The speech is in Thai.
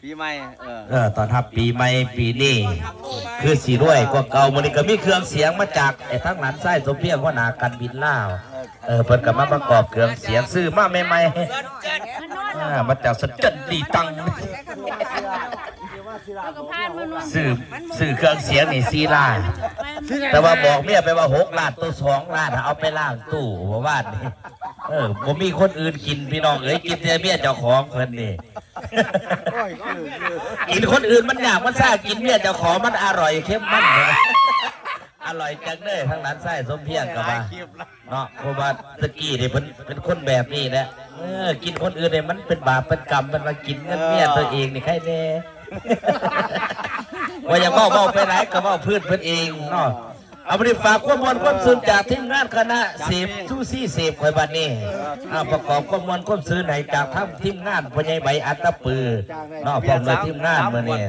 ปีใหม่ตอนทับปีใหม่ปีนี้คือสีด้วยกว่าเก่ามันนี่ก็มีเครื่องเสียงมาจากไอ้ทั้งหลานไส้สมเพียงว่านาการบินล่าวเพิ่นก็มาประกอบเครื่องเสียงซื้อมาใหม่ๆมาจากสเจ็ดดีตังซื้อเครื่องเสียงนี่4 ล้านแต่ว่าบอกเมียไปว่า6 ล้านตัว2 ล้านเอาไปล้างตู้ว่านี่ผมมีคนอื่นกินพี่น้องกินแต่เมียเจ้าของเพิ่นนี่กินคนอื่นมันยากมันซ่ากินเมียเจ้าของมันอร่อยเข้มมันอร่อยจังเลยทั้งนั้นไส้สมเพียงกับว่าเนาะเพราะว่าตะกี้เนี่ยเป็นคนแบบนี้แหละกินคนอื่นเนี่ยมันเป็นบาปเป็นกรรมมันมากินเงินเมียตัวเองนี่ใครแน่ว่าอย่างเมาไปไหนก็เมาพื้นเพื่อนเองเนาะเอาไปฝากความมวลความซื่นจากทีมงานคณะเสพทูซี่เสพคอยบัดนี้ประกอบความมวลความซื่นให้จากทั้งทีมงานพญายใบอัตตปือเนาะพร้อมด้วยทีมงานเมื่อนี้